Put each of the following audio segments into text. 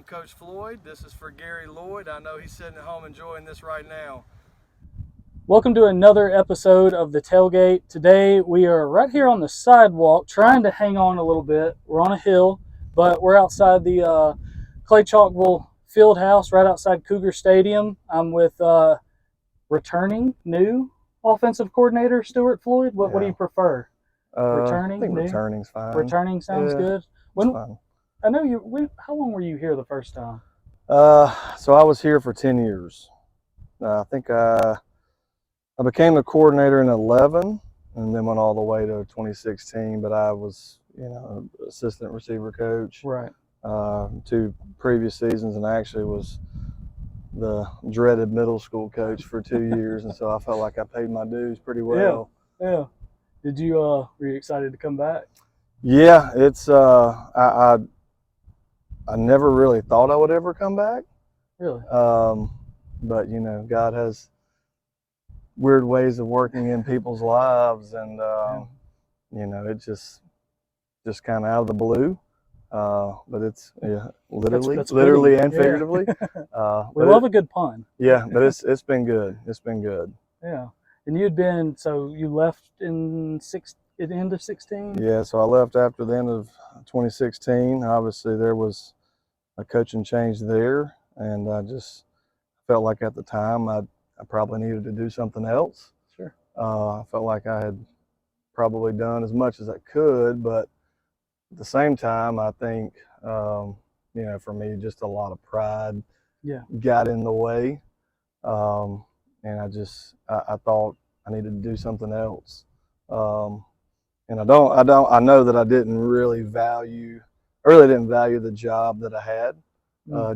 Coach Floyd. This is for Gary Lloyd. I know he's sitting at home enjoying this right now. Welcome to another episode of the Tailgate. Today we are right here on the sidewalk trying to hang on a little bit. We're on a hill, but we're outside the Clay-Chalkville field house right outside Cougar Stadium. I'm with returning new offensive coordinator Stuart Floyd. What do you prefer? Returning? I think new? returning's fine. Returning sounds good. It's fine. I know you. How long were you here the first time? So I was here for 10 years. I think I became the coordinator in 11 and then went all the way to 2016, but I was, assistant receiver coach. Right. 2 previous seasons, and I actually was the dreaded middle school coach for 2 years, and so I felt like I paid my dues pretty well. Yeah. Did you were you excited to come back? Yeah, it's I never really thought I would ever come back. Really? But God has weird ways of working in people's lives, and it just kind of out of the blue. But it's literally and figuratively. We love a good pun. Yeah, but it's been good. It's been good. Yeah, and you left at the end of 16. Yeah, so I left after the end of 2016. Obviously, there was a coaching change there, and I just felt like at the time I probably needed to do something else. Sure. I felt like I had probably done as much as I could, but at the same time, I think, for me, just a lot of pride got in the way. And I thought I needed to do something else. And I know that I didn't really value the job that I had,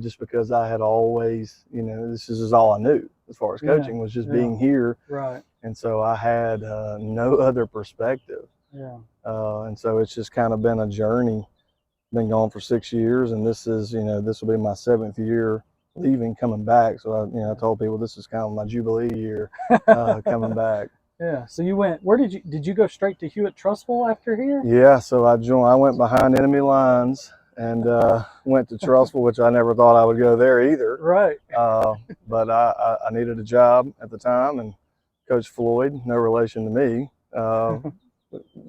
just because I had always, this is just all I knew as far as coaching was just being here. Right. And so I had no other perspective. Yeah. And so it's just kind of been a journey. Been gone for 6 years, and this will be my 7th year leaving, coming back. So I told people this is kind of my Jubilee year, coming back. Yeah. So you went. Where did you go straight to Hewitt-Trussville after here? Yeah. So I went behind enemy lines and went to Trussville, which I never thought I would go there either. Right. But I needed a job at the time, and Coach Floyd, no relation to me,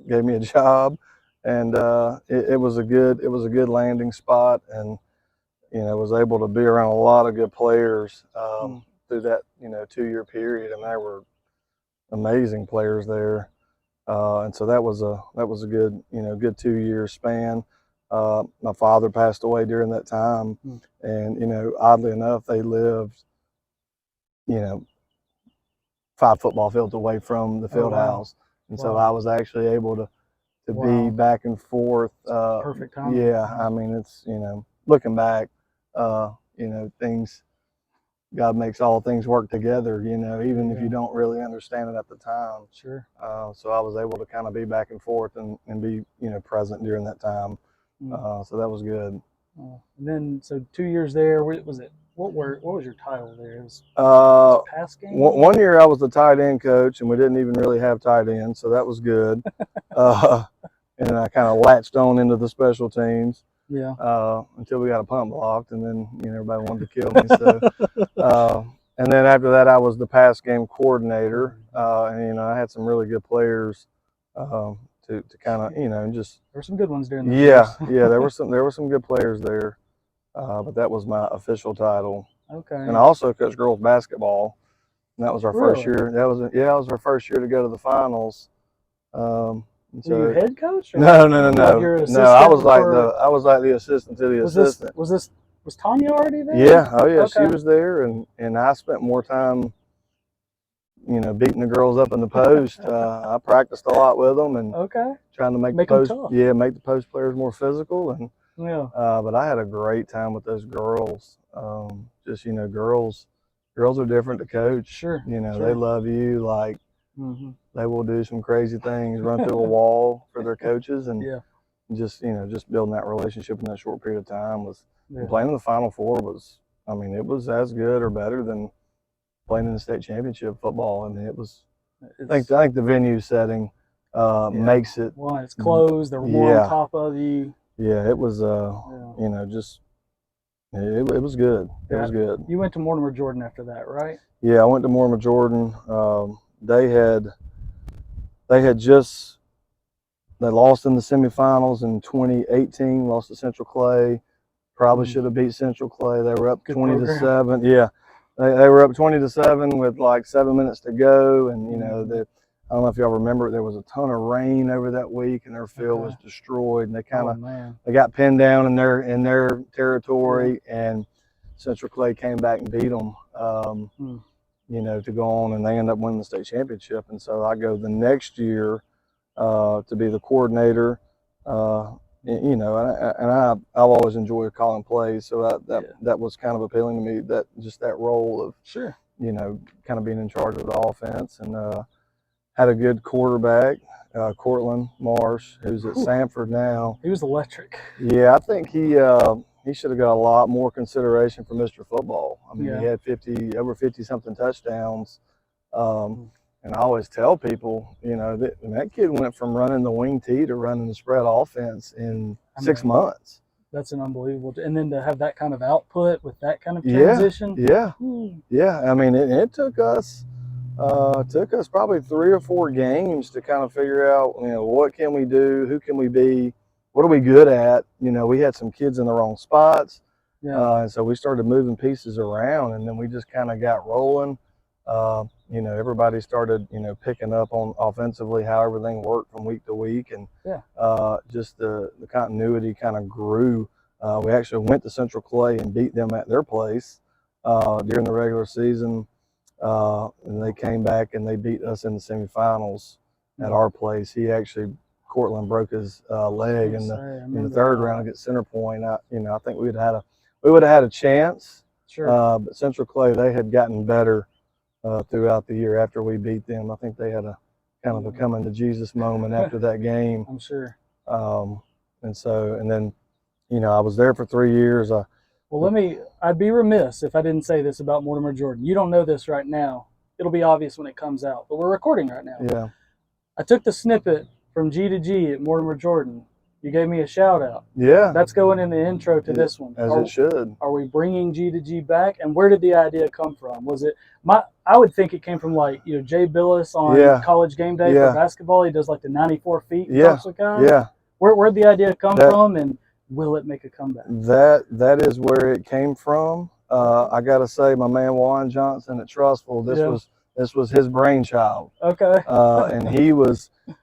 gave me a job, and it was a good landing spot, and was able to be around a lot of good players through that 2-year period, and there were amazing players there, and so that was a good good 2-year span. My father passed away during that time, and oddly enough, they lived 5 football fields away from the field house, and so I was actually able to be back and forth. Perfect time. Yeah, I mean, it's looking back, things. God makes all things work together, even if you don't really understand it at the time. Sure. So I was able to kind of be back and forth and be, present during that time. So that was good. And then, so 2 years there, was it? What was your title there? It was pass game? One year I was the tight end coach, and we didn't even really have tight ends, so that was good. And I kind of latched on into the special teams. Yeah. Until we got a punt blocked, and then everybody wanted to kill me. So, and then after that, I was the pass game coordinator, and I had some really good players to kind of just. There were some good ones during the years. Yeah, there were some good players there, but that was my official title. Okay. And I also coached girls basketball, and that was our first year. That was our first year to go to the finals. So, were you head coach? Or no. I was like the assistant to the assistant. Was Tanya already there? Yeah, oh yeah, okay. She was there, and I spent more time, beating the girls up in the post. I practiced a lot with them and trying to make the post players more physical, and but I had a great time with those girls. Just girls are different to coach. Sure. They love you like. They will do some crazy things, run through a wall for their coaches, and just building that relationship in that short period of time was playing in the Final Four was, it was as good or better than playing in the state championship football. It was. I think the venue setting makes it. Well, it's closed. They're more on top of you. Yeah, it was. Just It was good. It was good. You went to Mortimer Jordan after that, right? Yeah, I went to Mortimer Jordan. They lost in the semifinals in 2018. Lost to Central-Clay. Probably should have beat Central-Clay. They were up Good 20-7. Yeah, they were up 20-7 with like 7 minutes to go, and you know I don't know if y'all remember, there was a ton of rain over that week, and their field was destroyed. And they got pinned down in their territory, and Central-Clay came back and beat them. You know, to go on, and they end up winning the state championship. And so I go the next year to be the coordinator. You know, and I've always enjoyed calling plays, so that was kind of appealing to me. That just that role of you know, kind of being in charge of the offense, and had a good quarterback, Cortland Marsh, who's at Sanford now. He was electric. Yeah, I think he should have got a lot more consideration for Mr. Football. I mean, he had over 50-something touchdowns. And I always tell people, you know, that kid went from running the wing tee to running the spread offense in 6 months. That's an unbelievable. And then to have that kind of output with that kind of transition. Yeah. I mean, it took us probably 3 or 4 games to kind of figure out, you know, what can we do, who can we be, what are we good at. You know, we had some kids in the wrong spots, and so we started moving pieces around, and then we just kind of got rolling. You know, everybody started, you know, picking up on offensively how everything worked from week to week, and just the continuity kind of grew. We actually went to Central-Clay and beat them at their place during the regular season, and they came back and they beat us in the semifinals at our place. Cortland broke his leg in the third round against Center Point. You know, I think we would have had a chance. But Central-Clay, they had gotten better throughout the year after we beat them. I think they had a kind of a coming to Jesus moment after that game. I'm sure. And then, you know, I was there for 3 years. I'd be remiss if I didn't say this about Mortimer Jordan. You don't know this right now. It'll be obvious when it comes out, but we're recording right now. Yeah. I took the snippet from G to G at Mortimer Jordan. You gave me a shout out. Yeah. That's going in the intro to this one. It should. Are we bringing G to G back? And where did the idea come from? Was it I would think it came from, like, you know, Jay Billis on College Game Day for basketball. He does like the 94 feet. Yeah. Where'd the idea come from, and will it make a comeback? That is where it came from. I got to say, my man Juan Johnson at Trussville, this was his brainchild. Okay. And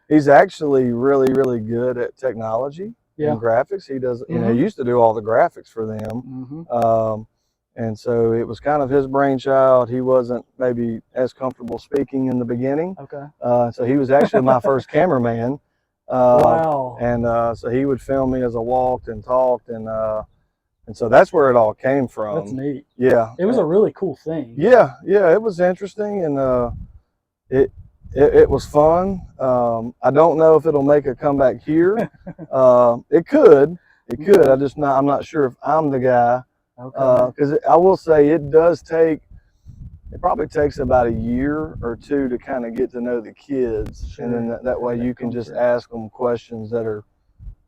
he's actually really, really good at technology and graphics. He does, you know, he used to do all the graphics for them. And so it was kind of his brainchild. He wasn't maybe as comfortable speaking in the beginning. Okay. So he was actually my first cameraman. Wow. And so he would film me as I walked and talked, and so that's where it all came from. That's neat. Yeah. It was a really cool thing. Yeah, it was interesting, and it was fun. I don't know if it'll make a comeback here. It could. I'm not sure if I'm the guy. Okay. Because I will say it probably takes about a year or 2 to kind of get to know the kids, and then that way you can just ask them questions that are,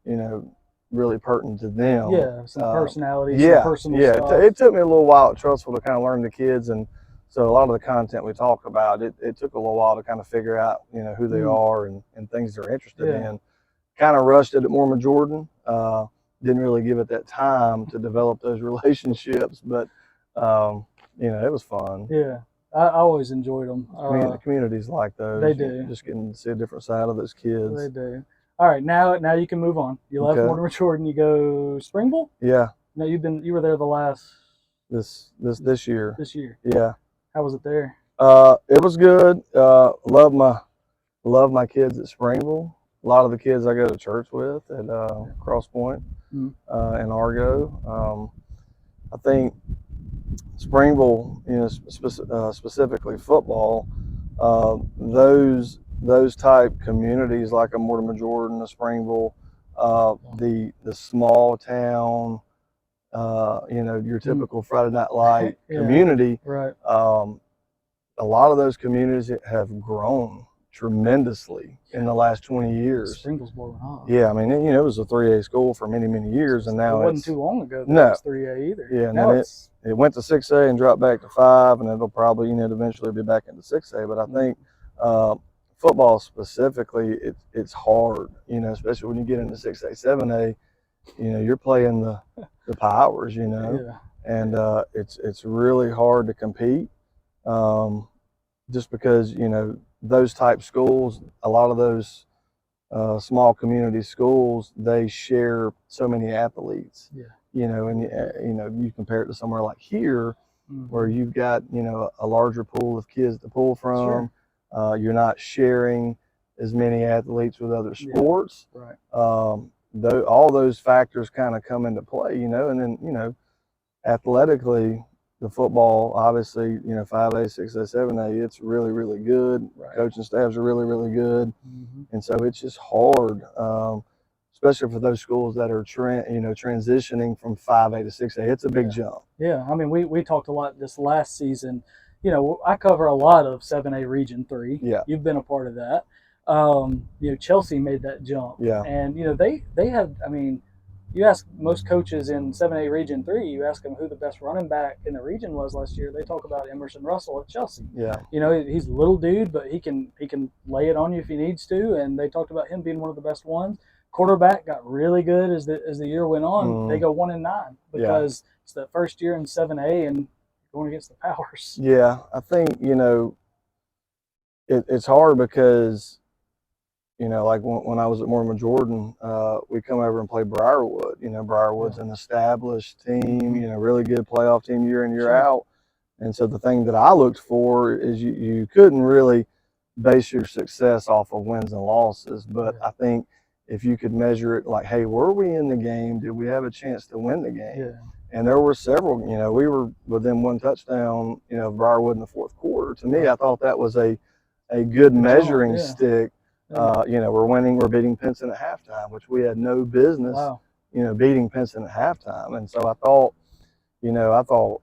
you know, really pertinent to them. Yeah, some personality, some personal stuff. It took me a little while at Trussville to kind of learn the kids, and so a lot of the content we talk about, it took a little while to kind of figure out, you know, who they are and things they're interested in. Kind of rushed it at Mortimer Jordan. Didn't really give it that time to develop those relationships, but you know, it was fun. Yeah, I always enjoyed them. The communities like those. They do. Just getting to see a different side of those kids. They do. All right, now you can move on. You left Mortimer Jordan. You go Springville. Yeah. No, you were there the last this year. This year. Yeah. How was it there? It was good. Love my kids at Springville. A lot of the kids I go to church with at Cross Point and Argo. I think Springville, you know, specifically football, those type communities like a Mortimer Jordan, a Springville, the small town, you know, your typical Friday Night Light community. Right. A lot of those communities have grown tremendously in the last 20 years. Springville's blowing up. Yeah, I mean, it was a 3A school for many, many years, and now it wasn't too long ago that no, it was 3A either. Yeah, and now then it went to 6A and dropped back to 5, and it'll probably eventually be back into 6A. But I think football specifically, it's hard, especially when you get into 6A, 7A. You're playing the powers, and it's really hard to compete, just because those type schools, a lot of those small community schools, they share so many athletes. And you compare it to somewhere like here, where you've got a larger pool of kids to pull from. Sure. You're not sharing as many athletes with other sports. Right. All those factors kind of come into play, and then athletically, the football, obviously, 5A, 6A, 7A, it's really, really good. Right. Coaching staffs are really, really good. And so it's just hard, especially for those schools that are transitioning from 5A to 6A. It's a big jump. Yeah, I mean, we talked a lot this last season. I cover a lot of 7A Region 3. Yeah. You've been a part of that. Chelsea made that jump. Yeah. And, they had, I mean, you ask most coaches in 7A Region 3, you ask them who the best running back in the region was last year, they talk about Emerson Russell at Chelsea. Yeah. He's a little dude, but he can lay it on you if he needs to, and they talked about him being one of the best ones. Quarterback got really good as the year went on. They go 1-9 because it's that first year in 7A and going against the powers. Yeah, I think, it's hard because like when I was at Mortimer Jordan, we come over and play Briarwood. Briarwood's an established team, really good playoff team year in, year out. And so the thing that I looked for is you couldn't really base your success off of wins and losses. But I think if you could measure it like, hey, were we in the game? Did we have a chance to win the game? Yeah. And there were several, we were within one touchdown, Briarwood in the fourth quarter. To me, I thought that was a good measuring stick. We're beating Pinson at halftime, which we had no business, beating Pinson at halftime. And so I thought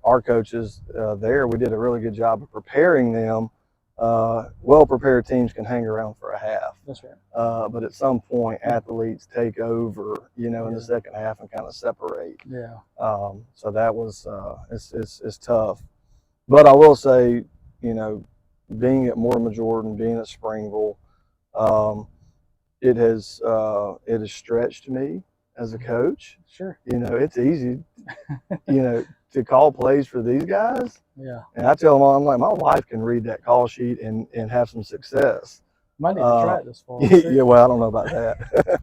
our coaches there, we did a really good job of preparing them. Well-prepared teams can hang around for a half. That's right. But at some point, athletes take over, in the second half and kind of separate. Yeah. So that was, it's tough. But I will say, being at Mortimer Jordan, being at Springville, it has stretched me as a coach. Sure. It's easy, to call plays for these guys. Yeah. And I tell them all, I'm like, my wife can read that call sheet and have some success. Might need to try it this fall. Yeah, well, I don't know about that.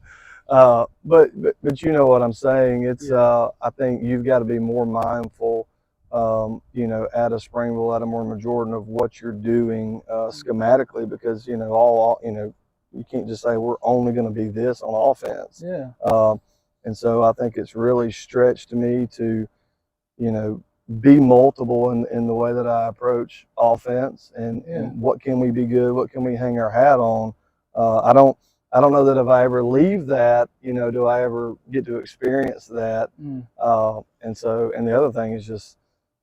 But you know what I'm saying. It's I think you've got to be more mindful, at a Springville, at a Mortimer Jordan, of what you're doing schematically, because you can't just say we're only going to be this on offense. Yeah. And so I think it's really stretched me to, be multiple in the way that I approach offense, and what can we be good, what can we hang our hat on. I don't know that if I ever leave that, do I ever get to experience that. And the other thing is just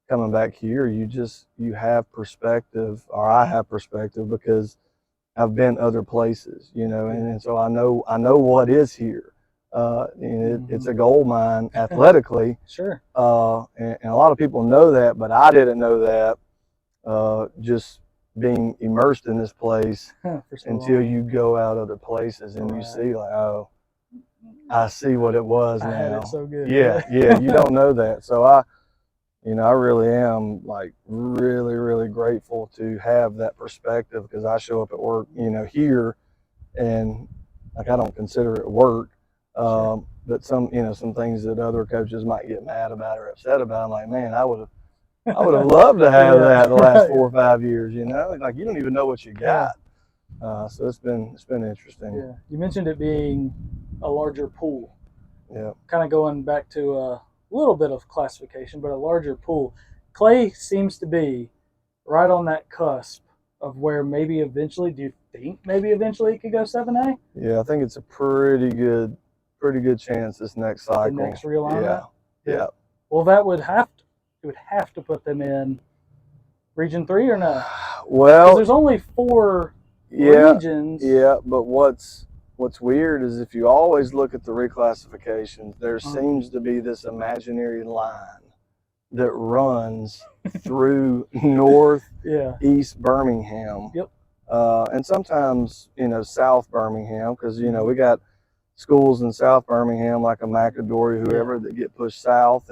coming back here, you have perspective, or I have perspective, because I've been other places, and so I know what is here. It's a gold mine athletically. Sure. And a lot of people know that, but I didn't know that, just being immersed in this place until you go out other places and you see, like, oh, I see what it was now. I had it so good. Yeah, you don't know that. So I really am, like, really, really grateful to have that perspective, because I show up at work, here, and like, I don't consider it work. But some things that other coaches might get mad about or upset about, I'm like, man, I would have loved to have that the last 4 or 5 years, like, you don't even know what you got. So it's been interesting. Yeah. You mentioned it being a larger pool. Yeah. Kind of going back to a little bit of classification, but a larger pool. Clay seems to be right on that cusp of where maybe eventually, do you think maybe eventually it could go 7A? Yeah, I think it's a pretty good chance this next cycle. The next realignment? Yeah. Well, it would have to put them in Region 3, or no? Well, there's only 4 regions. Yeah, but what's weird is if you always look at the reclassifications, there seems to be this imaginary line that runs through northeast Birmingham. Yep. And sometimes, South Birmingham, because, we got schools in South Birmingham like a McAdory, whoever, that get pushed south.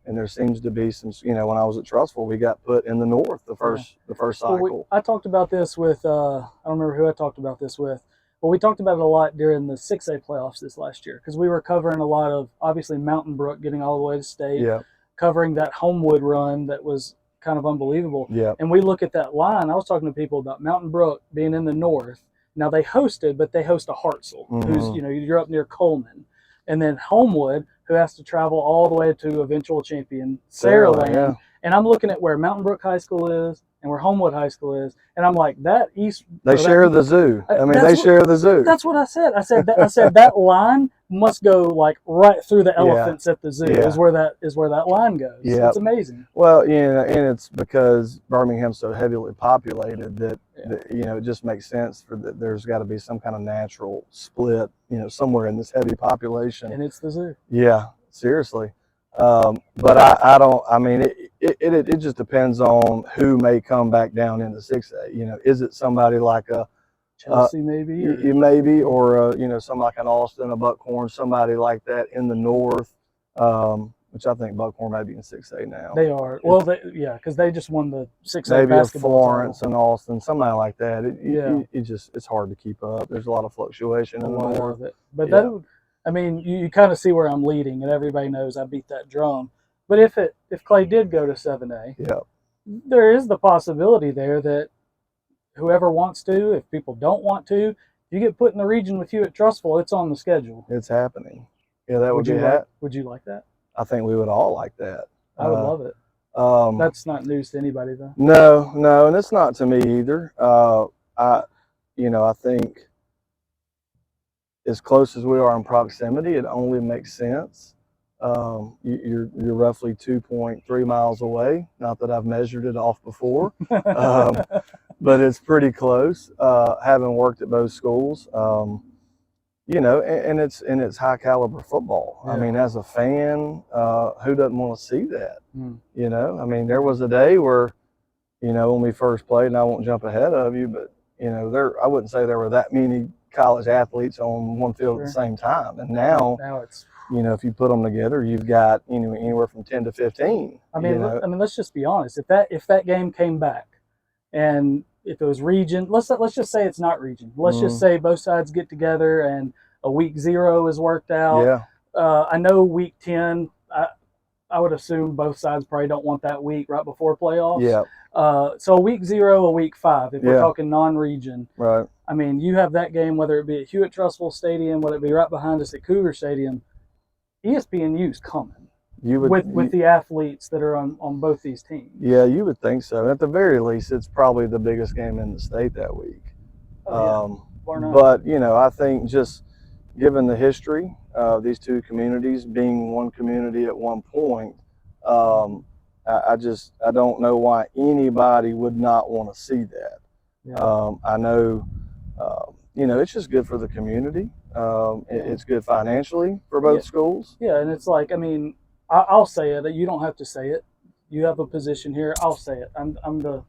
And there seems to be some, when I was at Trussville, we got put in the north the first cycle. I talked about this with, I don't remember who I talked about this with, but we talked about it a lot during the 6A playoffs this last year, because we were covering a lot of, obviously, Mountain Brook getting all the way to state, covering that Homewood run that was kind of unbelievable. And we look at that line. I was talking to people about Mountain Brook being in the north. Now they hosted, but they host a Hartselle, who's, you're up near Coleman. And then Homewood, who has to travel all the way to eventual champion Saraland. And I'm looking at where Mountain Brook High School is and where Homewood High School is, and I'm like, they share the zoo. They share the zoo. That's what I said. I said that line must go like right through the elephants at the zoo. Is where that line goes. It's amazing. Well, and it's because Birmingham's so heavily populated that it just makes sense there's got to be some kind of natural split, somewhere in this heavy population. And it's the zoo. Yeah, seriously. But I don't. I mean, it just depends on who may come back down into 6A. Is it somebody like a Chelsea, maybe, or something like an Austin, a Buckhorn, somebody like that in the north. Which I think Buckhorn may be in 6A now. They are. Well, because they just won the 6A maybe basketball. Maybe Florence and Austin, somebody like that. It's hard to keep up. There's a lot of fluctuation in the north. But I mean, you kind of see where I'm leading, and everybody knows I beat that drum. But if Clay did go to 7A, there is the possibility there that whoever wants to, if people don't want to, you get put in the region with Hewitt-Trussville, it's on the schedule. It's happening. Yeah, that would Would you like that? I think we would all like that. I would love it. That's not news to anybody, though. No, and it's not to me either. I think as close as we are in proximity, it only makes sense. You're roughly 2.3 miles away. Not that I've measured it off before, but it's pretty close. Having worked at both schools, and it's high caliber football. I mean, as a fan, who doesn't want to see that? I mean, there was a day where, when we first played, and I won't jump ahead of you, but I wouldn't say there were that many college athletes on one field at the same time. And now it's, if you put them together, you've got anywhere from 10 to 15. I mean, let's just be honest. If that game came back, and if it was region, let's just say it's not region. Let's just say both sides get together and a week 0 is worked out. I know week 10. I would assume both sides probably don't want that week right before playoffs. So a week 0, a week 5, if we're talking non-region. Right. I mean, you have that game, whether it be at Hewitt-Trussville Stadium, whether it be right behind us at Cougar Stadium, ESPNU's coming with the athletes that are on both these teams. Yeah, you would think so. At the very least, it's probably the biggest game in the state that week. But, I think just given the history of these two communities being one community at one point, I don't know why anybody would not want to see that. I know, it's just good for the community. It's good financially for both schools. Yeah, and it's like, I mean, I'll say it. You don't have to say it. You have a position here. I'll say it. I'm the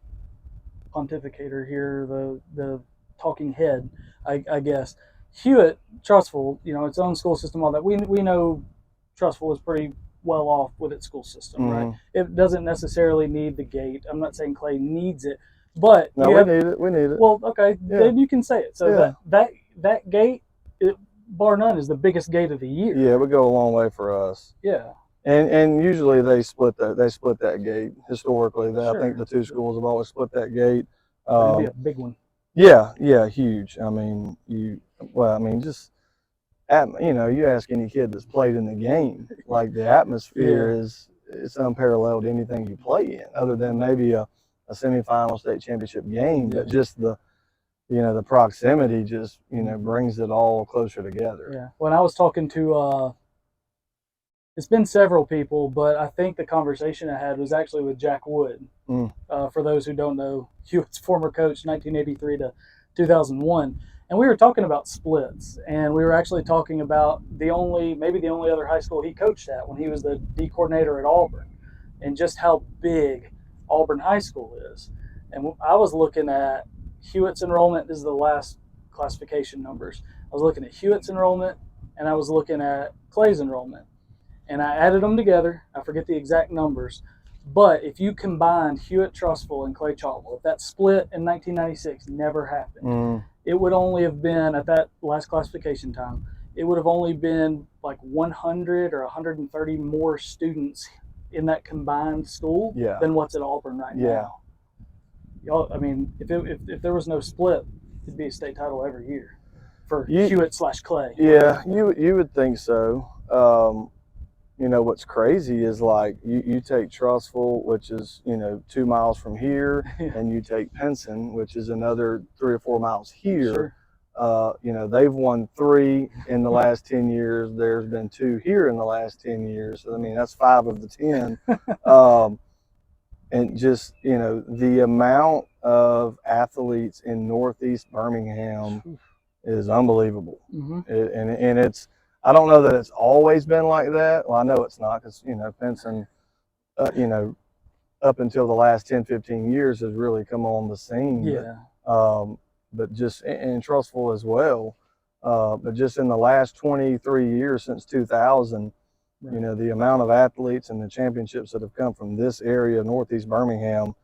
pontificator here, the talking head, I guess. Hewitt-Trussville, its own school system, all that. We know Trussville is pretty well off with its school system, right? It doesn't necessarily need the gate. I'm not saying Clay needs it, but we need it. We need it. Well, okay, then you can say it. So that gate, bar none, is the biggest gate of the year. Yeah, it would go a long way for us. Yeah. And usually they split that gate historically. I think the two schools have always split that gate. It'd be a big one. Yeah, huge. I mean, just you ask any kid that's played in the game, like the atmosphere it's unparalleled anything you play in, other than maybe a semifinal state championship game. But just the proximity just brings it all closer together. Yeah. When I was talking to it's been several people, but I think the conversation I had was actually with Jack Wood. For those who don't know, Hewitt's former coach, 1983 to 2001. And we were talking about splits, and we were actually talking about maybe the only other high school he coached at when he was the D coordinator at Auburn, and just how big Auburn High School is. And I was looking at Hewitt's enrollment. This is the last classification numbers. I was looking at Hewitt's enrollment, and I was looking at Clay's enrollment, and I added them together. I forget the exact numbers, but if you combined Hewitt-Trussville and Clay-Chalkville, if that split in 1996 never happened, it would only have been, at that last classification time, it would have only been like 100 or 130 more students in that combined school than what's at Auburn right now. Y'all, I mean, if there was no split, it'd be a state title every year for Hewitt/Clay. Yeah, you would think so. You know, what's crazy is like you take Trussville, which is, you know, 2 miles from here, and you take Pinson, which is another 3 or 4 miles here. Sure. You know, they've won 3 in the last 10 years. There's been 2 here in the last 10 years. So, I mean, that's 5 of the 10. And just, you know, the amount of athletes in Northeast Birmingham is unbelievable. And it's, I don't know that it's always been like that. Well, I know it's not, because, you know, Pinson, you know, up until the last 10, 15 years has really come on the scene. Yeah. But just in Trussville as well. But just in the last 23 years since 2000, you know, the amount of athletes and the championships that have come from this area, Northeast Birmingham,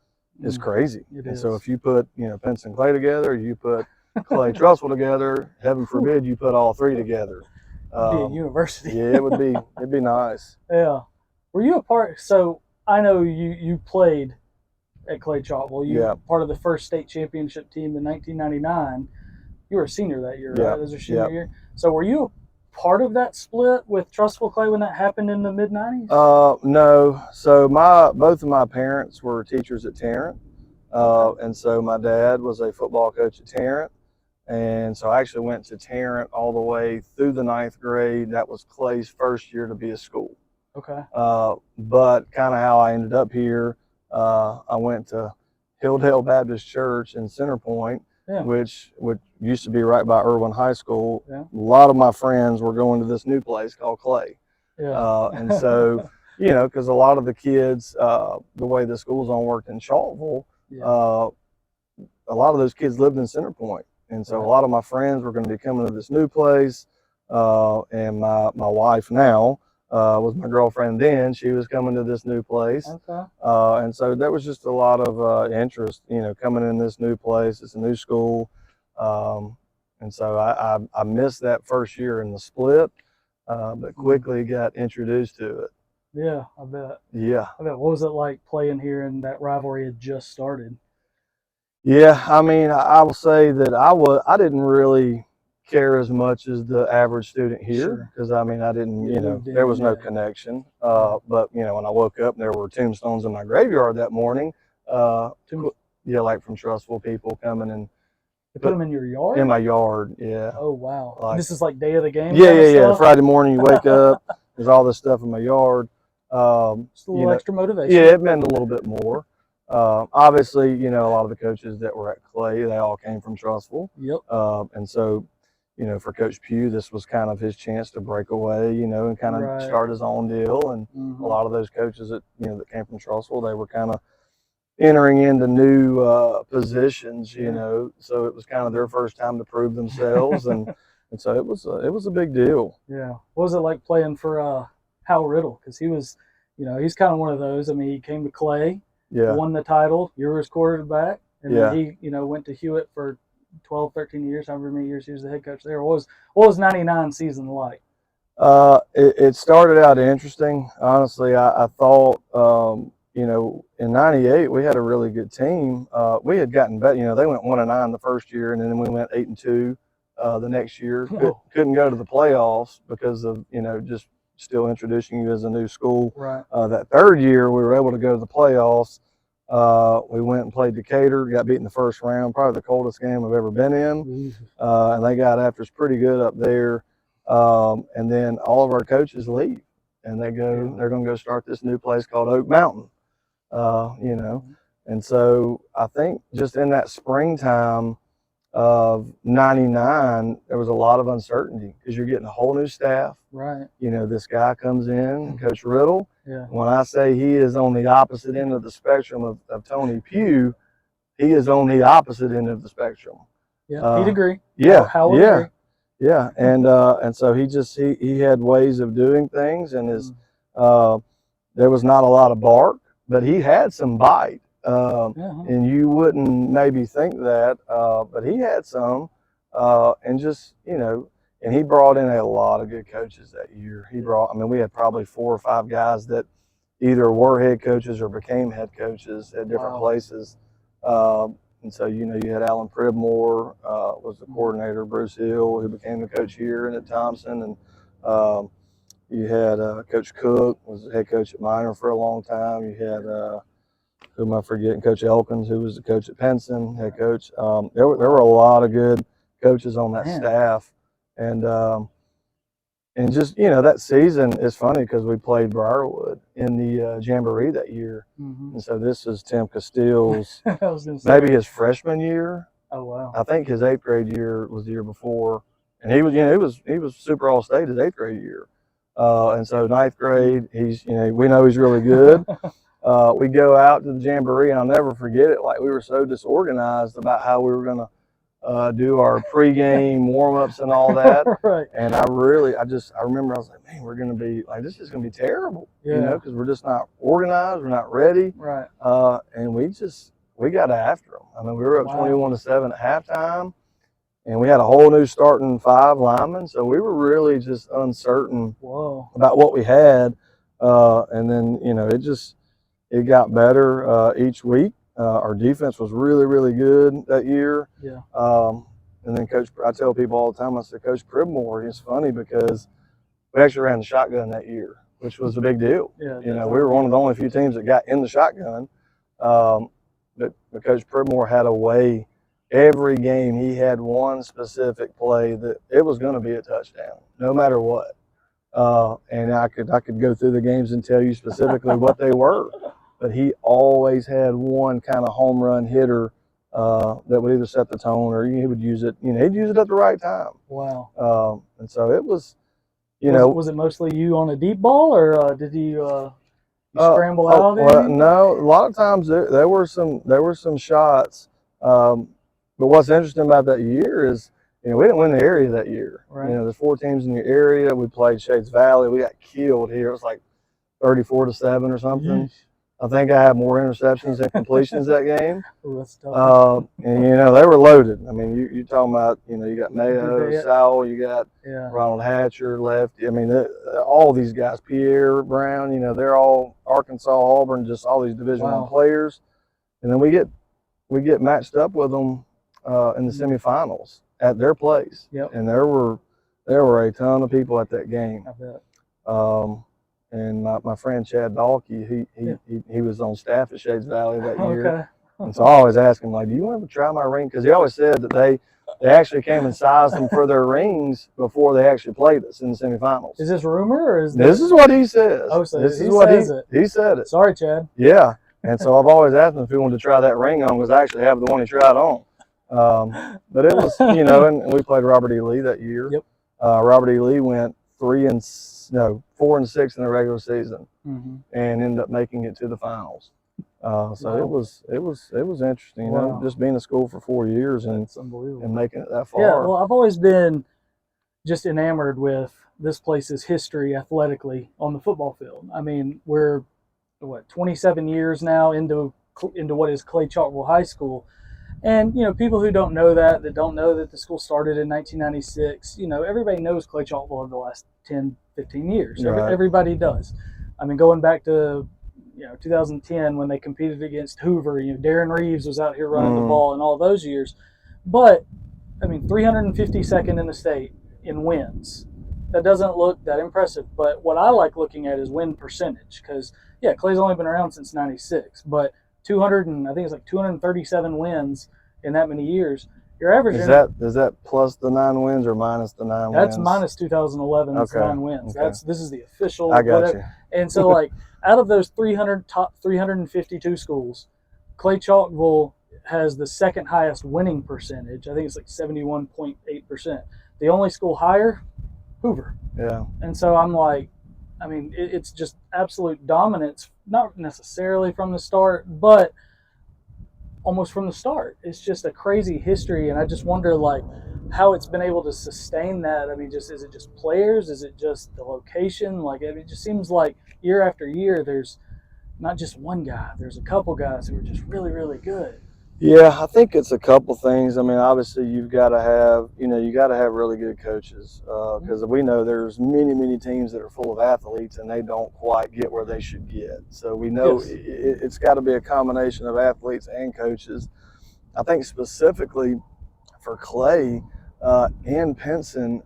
is crazy. And so if you put, you know, Pinson Clay together, you put Clay Trussville together, heaven forbid you put all 3 together. It'd be a university. Yeah, it'd be nice. Yeah. Were you a part? So I know you played at Clay-Chalkville. You were part of the first state championship team in 1999. You were a senior that year, right? That was your senior year. So were you a part of that split with Trussville-Clay when that happened in the mid-90s? No. So both of my parents were teachers at Tarrant. And so my dad was a football coach at Tarrant. And so I actually went to Tarrant all the way through the 9th grade. That was Clay's first year to be a school. Okay. But kind of how I ended up here, I went to Hilldale Baptist Church in Center Point, which used to be right by Irwin High School. A lot of my friends were going to this new place called Clay. And so, you know, because a lot of the kids, the way the school zone worked in Chalkville, a lot of those kids lived in Center Point. And so a lot of my friends were going to be coming to this new place. And my wife now was my girlfriend then. She was coming to this new place. And so there was just a lot of interest, you know, coming in this new place. It's a new school. And so I missed that first year in the split, but quickly got introduced to it. Yeah, I bet. Yeah. I bet. What was it like playing here and that rivalry had just started? Yeah, I mean, I will say that I didn't really care as much as the average student here, because I mean, I didn't, you know, there was no connection. But you know, when I woke up, there were tombstones in my graveyard that morning. Yeah, like from Trussville people coming and they put them in your yard. In my yard, yeah. Oh wow! Like, this is like day of the game. Yeah. Friday morning, you wake up, there's all this stuff in my yard. Just a little extra motivation. Yeah, it meant a little bit more. Obviously, you know, a lot of the coaches that were at Clay, they all came from Trussville. And so, you know, for Coach Pugh, this was kind of his chance to break away, you know, and kind of start his own deal. And a lot of those coaches that, you know, that came from Trussville, they were kind of entering into new positions, you know, so it was kind of their first time to prove themselves. And so it was a big deal. Yeah. What was it like playing for Hal Riddle? Because he was, you know, he's kind of one of those. I mean, he came to Clay. Won the title. You were his quarterback. And then he, you know, went to Hewitt for 12, 13 years, however many years he was the head coach there. What was 99 season like? It started out interesting. Honestly, I thought, you know, in 98, we had a really good team. We had gotten better. You know, they went 1-9 the first year, and then we went 8-2 the next year. Couldn't go to the playoffs because of, you know, just still introducing you as a new school. That third year, we were able to go to the playoffs. We went and played Decatur, got beat in the first round, probably the coldest game I've ever been in. And they got after us pretty good up there. And then all of our coaches leave, and they're going to go start this new place called Oak Mountain. You know, and so I think just in that springtime, of '99, there was a lot of uncertainty because you're getting a whole new staff. Right. You know, this guy comes in, Coach Riddle. Yeah. When I say he is on the opposite end of the spectrum of Tony Pugh, he is on the opposite end of the spectrum. Yeah, he'd agree. Yeah, How would yeah, agree. yeah, and so he had ways of doing things, and his there was not a lot of bark, but he had some bite, and you wouldn't maybe think that, but he had some, and just and he brought in a lot of good coaches that year. I mean, we had probably 4 or 5 guys that either were head coaches or became head coaches at different places. And so, you had Alan Pribmore was the coordinator, Bruce Hill, who became the coach here, and at Thompson. And you had Coach Cook, was the head coach at Minor for a long time. You had, who am I forgetting, Coach Elkins, who was the coach at Penson, head coach. There were a lot of good coaches on that staff. And just, that season is funny because we played Briarwood in the Jamboree that year. And so this is Tim Castille's, maybe his freshman year. Oh, wow. I think his 8th grade year was the year before. And he was, he was Super All-State his 8th grade year. And so 9th grade, we know he's really good. We go out to the Jamboree, and I'll never forget it. Like, we were so disorganized about how we were going to do our pregame warm-ups and all that. Right. And I remember I was like, man, we're going to be like, this is going to be terrible, because we're just not organized, we're not ready. Right. And we got after them. I mean, we were up 21-7 at halftime, and we had a whole new starting 5 linemen. So we were really just uncertain about what we had. And then, it got better each week. Our defense was really, really good that year. Yeah. And then I tell people all the time, I said, Coach Pribmore, it's funny because we actually ran the shotgun that year, which was a big deal. Yeah, we were one of the only few teams that got in the shotgun. But Coach Pribmore had a way. Every game he had one specific play that it was going to be a touchdown, no matter what. And I could go through the games and tell you specifically what they were. But he always had one kind of home run hitter that would either set the tone or he would use it. He'd use it at the right time. Wow. And so it was, Was it mostly you on a deep ball, or did you scramble out? Well, no, a lot of times there were some shots. But what's interesting about that year is, we didn't win the area that year. Right. There's 4 teams in the area. We played Shades Valley. We got killed here. It was like 34-7 or something. Yeesh. I think I had more interceptions than completions that game. Ooh, that's tough. And they were loaded. I mean, you're talking about, you got Mayo, Sowell, you got Ronald Hatcher, lefty. I mean, all these guys, Pierre Brown, they're all Arkansas, Auburn, just all these Division I players. And then we get matched up with them in the semifinals at their place. Yep. And there were a ton of people at that game. I bet. And my friend Chad Dalkey, he was on staff at Shades Valley that year. Okay. And so I always ask him, like, do you want to try my ring? Because he always said that they actually came and sized them for their rings before they actually played us in the semifinals. Is this rumor or is this is what he says? Oh, so this is what he said it. Sorry, Chad. Yeah. And so I've always asked him if he wanted to try that ring on, because I actually have the one he tried on. But it was, and we played Robert E. Lee that year. Yep. Robert E. Lee went 4-6 in the regular season, and ended up making it to the finals. So it was interesting, just being in school for 4 years and making it that far. Yeah, well, I've always been just enamored with this place's history athletically on the football field. I mean, we're 27 years now into what is Clay-Chalkville High School. And, people who don't know that don't know that the school started in 1996, everybody knows Clay-Chalkville over the last 10, 15 years. Right. Everybody does. I mean, going back to, 2010 when they competed against Hoover, Darren Reeves was out here running the ball and all those years. But, I mean, 352nd in the state in wins. That doesn't look that impressive. But what I like looking at is win percentage because, Clay's only been around since 96. But 237 wins in that many years. Your average is that plus the 9 wins or minus the 9 wins? That's minus 2011's 9 wins. Okay. This is the official. I got you. And so, out of those top 352 schools, Clay-Chalkville has the second highest winning percentage. I think it's like 71.8%. The only school higher, Hoover. Yeah. And so I'm like, I mean, it's just absolute dominance, not necessarily from the start, but almost from the start. It's just a crazy history, and I just wonder like how it's been able to sustain that. I mean, just is it just players? Is it just the location? Like it just seems like year after year, there's not just one guy. There's a couple guys who are just really, really good. Yeah, I think it's a couple things. I mean, obviously you've got to have, you got to have really good coaches because we know there's many, many teams that are full of athletes and they don't quite get where they should get. So we know Yes. it's got to be a combination of athletes and coaches. I think specifically for Clay and Pinson,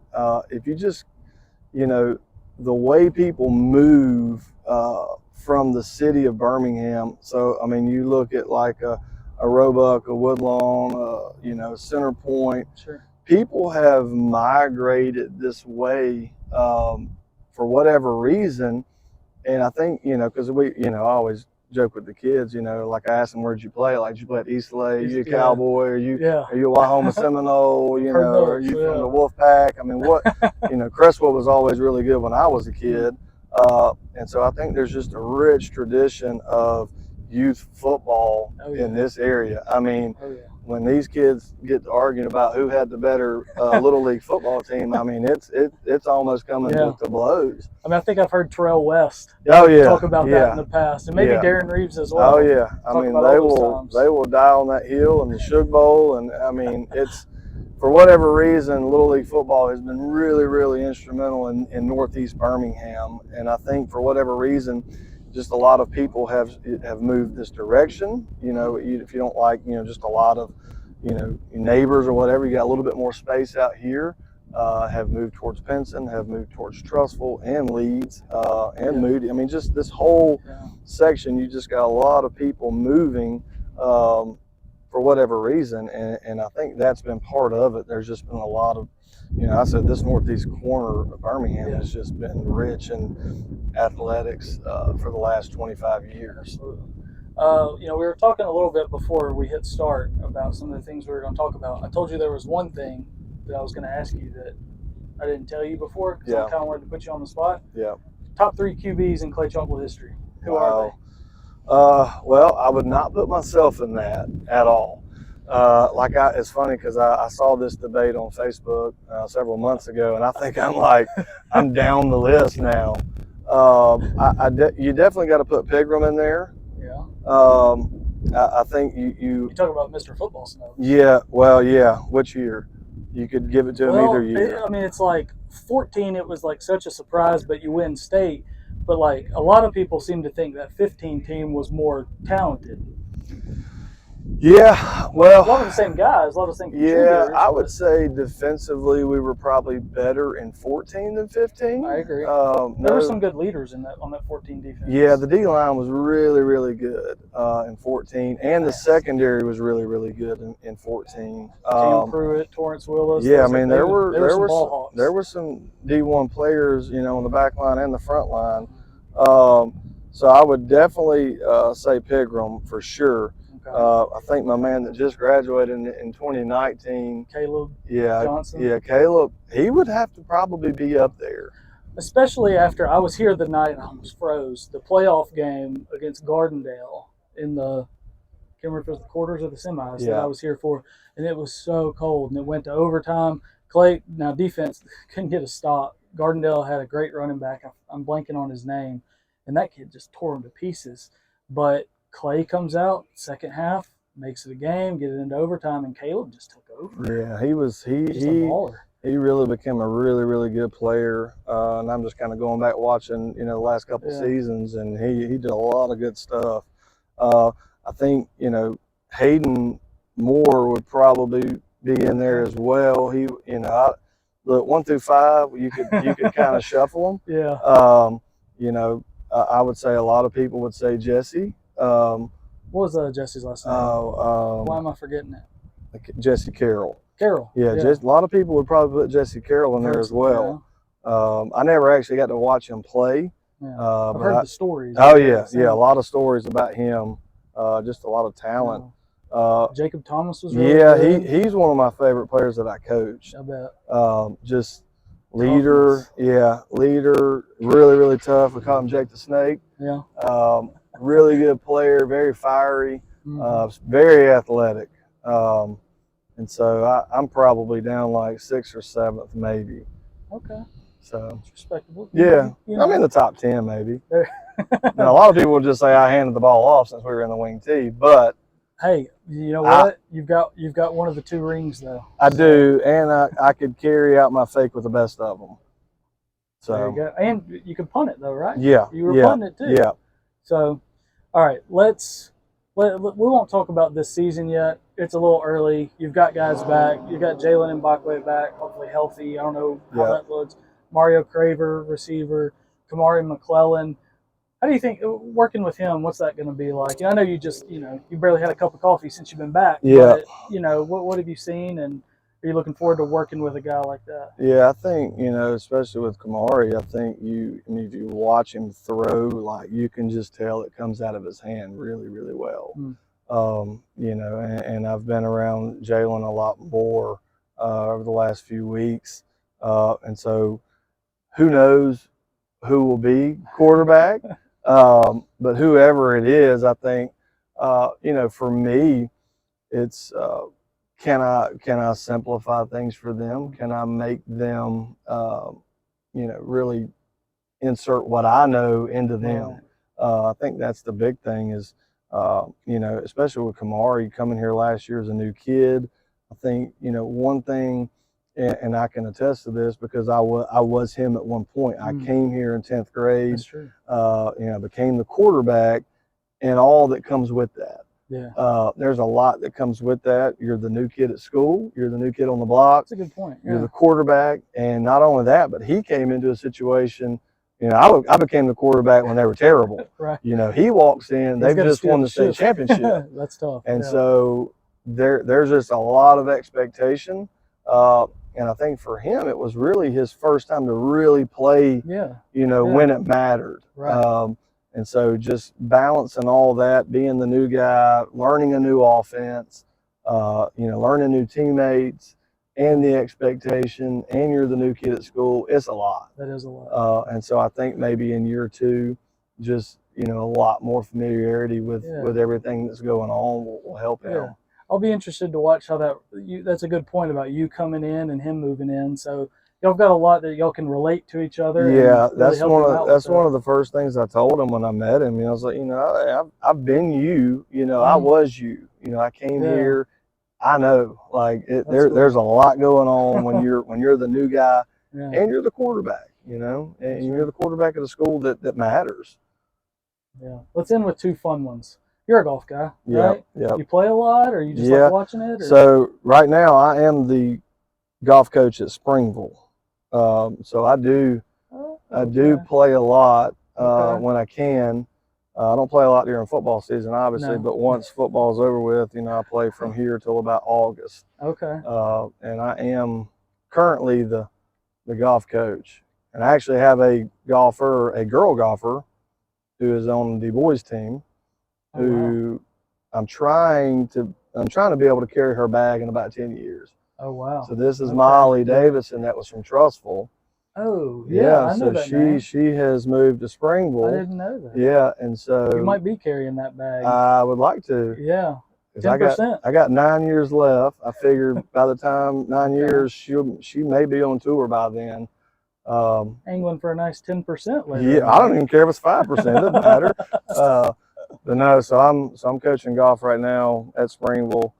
if you just, the way people move from the city of Birmingham. So, I mean, you look at like a Roebuck, a Woodlawn, Center Point. Sure. People have migrated this way for whatever reason. And I think, because I always joke with the kids, like I ask them, where'd you play? Like, did you play at Eastlake? Are you a Cowboy? Are you a Wyoming Seminole? Are you from the Wolf Pack? I mean, Crestwell was always really good when I was a kid. And so I think there's just a rich tradition of youth football in this area. I mean, when these kids get to arguing about who had the better little league football team, I mean, it's almost coming to blows. I mean, I think I've heard Terrell West talk about that in the past, and maybe Darren Reeves as well. Oh yeah, I mean they will die on that hill and the Sugar Bowl, and I mean it's for whatever reason, little league football has been really, really instrumental in Northeast Birmingham, and I think for whatever reason, just a lot of people have moved this direction. If you don't like, just a lot of, neighbors or whatever, you got a little bit more space out here. Have moved towards Pinson, have moved towards Trussville and Leeds and Moody. I mean, just this whole section, you just got a lot of people moving for whatever reason, and I think that's been part of it. There's just been a lot of, I said this northeast corner of Birmingham has just been rich in athletics for the last 25 years. Absolutely. We were talking a little bit before we hit start about some of the things we were going to talk about. I told you there was one thing that I was going to ask you that I didn't tell you before because I kind of wanted to put you on the spot. Yeah. Top 3 QBs in Clay-Chalkville history. Who are they? Well, I would not put myself in that at all. It's funny because I saw this debate on Facebook several months ago, and I think I'm down the list now. You definitely got to put Pigram in there. Yeah. I think you talk about Mr. Football Snow. Yeah. Well, yeah. Which year? You could give it to him either year. I mean, it's like 14. It was like such a surprise, but you win state. But like a lot of people seem to think that 15 team was more talented. Yeah, well, a lot of the same guys, a lot of the same contributors. Yeah, I would say defensively we were probably better in 14 than 15. I agree. There were some good leaders on that 14 defense. Yeah, the D line was really, really good in 14, and the secondary was really, really good in 14. Cam Pruitt, Torrance Willis. Yeah, I mean there were some D1 players, on the back line and the front line. So I would definitely say Pigram for sure. I think my man that just graduated in 2019, Caleb Johnson. Yeah, Caleb, he would have to probably be up there. Especially after I was here the night and I almost froze. The playoff game against Gardendale in I can't remember if it was the quarters or the semis that I was here for, and it was so cold and it went to overtime. Clay, now defense couldn't get a stop. Gardendale had a great running back. I'm blanking on his name, and that kid just tore him to pieces. But Clay comes out second half, makes it a game, get it into overtime, and Caleb just took over. Yeah, he a baller. He really became a really, really good player. And I'm just kind of going back watching, the last couple of seasons, and he did a lot of good stuff. I think, Hayden Moore would probably be in there as well. He, look, 1 through 5, you could kind of shuffle them. Yeah. I would say a lot of people would say Jesse. What was Jesse's last name? Why am I forgetting it? Jesse Carroll. Carroll. Yeah, a lot of people would probably put Jesse Carroll in there as well. I never actually got to watch him play. Yeah. I've heard the stories. Oh, yeah. A lot of stories about him. Just a lot of talent. Jacob Thomas was really Yeah, good. he's one of my favorite players that I coached. I bet. Just leader, leader, really, really tough. We call him Jake the Snake. Yeah. Really good player, very fiery, very athletic. And so I'm probably down like 6th or 7th, maybe. Okay. So it's respectable. Yeah, you know. I'm in the top 10, maybe. Now, a lot of people will just say I handed the ball off since we were in the wing tee, but hey, you know what? You've got one of the 2 rings though. I do, and I could carry out my fake with the best of them. So there you go, and you could punt it though, right? Yeah, you were punting it too. Yeah. So, all right, we won't talk about this season yet. It's a little early. You've got guys back. You've got Jalen Mbakwe back, hopefully healthy. I don't know how that looks. Mario Craver, receiver. Kamari McClellan. How do you think working with him? What's that going to be like? I know you just you barely had a cup of coffee since you've been back. Yeah. But, what have you seen, and are you looking forward to working with a guy like that? Yeah, I think especially with Kamari, I think if you watch him throw, like you can just tell it comes out of his hand really, really well. And I've been around Jalen a lot more over the last few weeks, and so who knows who will be quarterback. But whoever it is, I think, for me, it's can I simplify things for them? Can I make them, really insert what I know into them? I think that's the big thing is, especially with Kamari coming here last year as a new kid. I think, one thing, and I can attest to this because I was him at one point. I came here in 10th grade. That's true. Became the quarterback and all that comes with that. Yeah. There's a lot that comes with that. You're the new kid at school. You're the new kid on the block. That's a good point. You're the quarterback. And not only that, but he came into a situation, I became the quarterback when they were terrible. Right. He walks in, they've just won the state championship. That's tough. And so there's just a lot of expectation. And I think for him, it was really his first time to really play, when it mattered. Right. And so just balancing all that, being the new guy, learning a new offense, learning new teammates and the expectation, and you're the new kid at school, it's a lot. That is a lot. And so I think maybe in year 2, just, a lot more familiarity with everything that's going on will help him. I'll be interested to watch how that's a good point about you coming in and him moving in. So y'all got a lot that y'all can relate to each other. Yeah, and really that's one of the first things I told him when I met him. I was like, I've been you. I was you. I came here. I know, like there's a lot going on when you're the new guy and you're the quarterback. And you're the quarterback of the school that matters. Yeah. Let's end with 2 fun ones. You're a golf guy, right? Yeah. You play a lot, or you just like watching it? Or? So right now I am the golf coach at Springville. So I do play a lot when I can. I don't play a lot during football season, obviously, but once football's over with, I play from here till about August. Okay. And I am currently the golf coach, and I actually have a girl golfer, who is on the boys team, who I'm trying to be able to carry her bag in about 10 years. Oh, wow. So this is Molly Davison, that was from Trussville. Oh, yeah, I know that name. She has moved to Springville. I didn't know that. Yeah, and so you might be carrying that bag. I would like to. Yeah, 10%. I got 9 years left. I figured by the time 9 years, she may be on tour by then. Angling for a nice 10% later. Yeah, I don't even care if it's 5%. It doesn't matter. But no, so I'm coaching golf right now at Springville.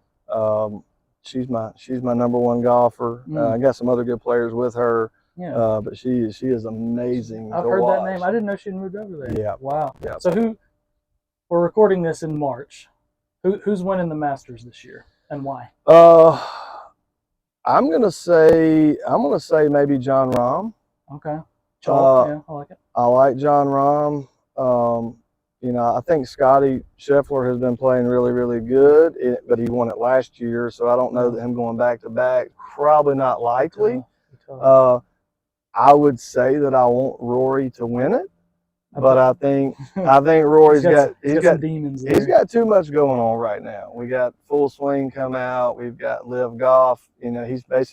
She's my number 1 golfer. I got some other good players with her. Yeah. But she is amazing. I've heard that name. I didn't know she'd moved over there. Yeah. Wow. Yeah. So we're recording this in March. Who's winning the Masters this year, and why? I'm gonna say maybe John Rahm. Okay. I like it. I like John Rahm. I think Scotty Scheffler has been playing really, really good, but he won it last year, so I don't know that him going back to back, probably not likely. I would say that I want Rory to win it, but I think Rory's he's got some demons there. He's got too much going on right now. We got Full Swing come out. We've got Live Golf. You know, he's been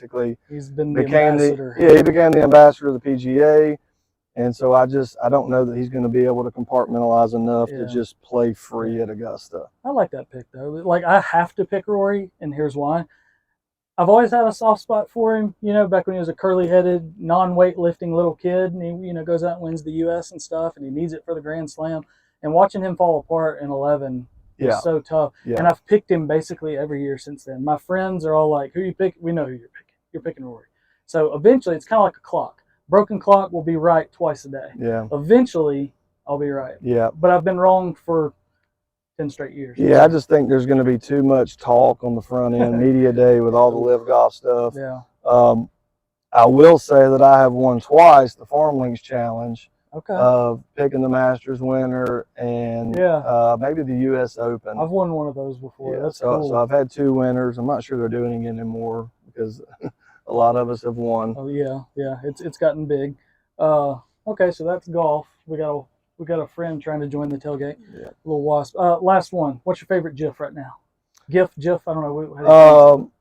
the ambassador. He became the ambassador of the PGA. And so I don't know that he's going to be able to compartmentalize enough to just play free at Augusta. I like that pick though. Like, I have to pick Rory, and here's why. I've always had a soft spot for him, you know, back when he was a curly-headed, non-weightlifting little kid, and he, you know, goes out and wins the U.S. and stuff, and he needs it for the Grand Slam. And watching him fall apart in 11 is so tough. Yeah. And I've picked him basically every year since then. My friends are all like, who you pick? We know who you're picking. You're picking Rory. So eventually, it's kind of like a clock. Broken clock will be right twice a day. Yeah. Eventually, I'll be right. Yeah. But I've been wrong for 10 straight years. Yeah, I just think there's going to be too much talk on the front end, media day with all the Live Golf stuff. Yeah. I will say that I have won twice the Farm Links Challenge. Okay. Of picking the Masters winner and maybe the U.S. Open. I've won one of those before. Yeah, that's cool. So I've had 2 winners. I'm not sure they're doing it anymore because a lot of us have won. Oh yeah, it's gotten big. Okay, so that's golf. We got a friend trying to join the tailgate. Yeah. Little wasp. Last one. What's your favorite GIF right now? GIF. I don't know.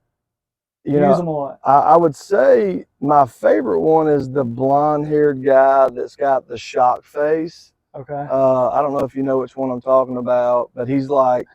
You use them a lot. I would say my favorite one is the blonde-haired guy that's got the shock face. Okay. I don't know if you know which one I'm talking about, but he's kind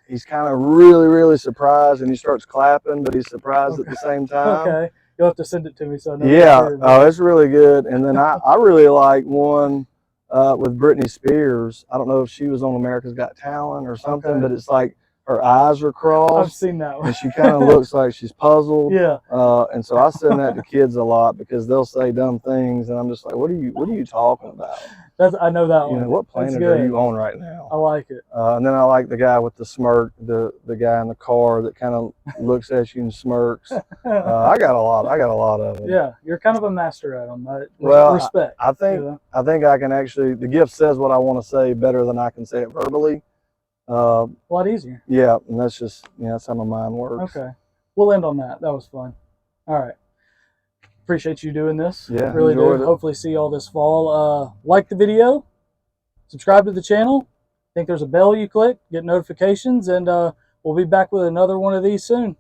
of really, really surprised, and he starts clapping, but he's surprised at the same time. Okay. You'll have to send it to me so I know. Yeah. Oh, it's really good. And then I really like one with Britney Spears. I don't know if she was on America's Got Talent or something, but it's like her eyes are crossed. I've seen that one. And she kind of looks like she's puzzled. Yeah. And so I send that to kids a lot because they'll say dumb things, and I'm just like, what are you talking about? I know that one. You know, what planet are you on right now? I like it. And then I like the guy with the smirk, the guy in the car that kind of looks at you and smirks. I got a lot of them. Yeah, you're kind of a master at them. Respect. I think I can actually. The gift says what I want to say better than I can say it verbally. A lot easier. Yeah, and that's just that's how my mind works. Okay, we'll end on that. That was fun. All right. Appreciate you doing this. Yeah, really do. Hopefully see you all this fall. Like the video, subscribe to the channel. I think there's a bell you click, get notifications, and we'll be back with another one of these soon.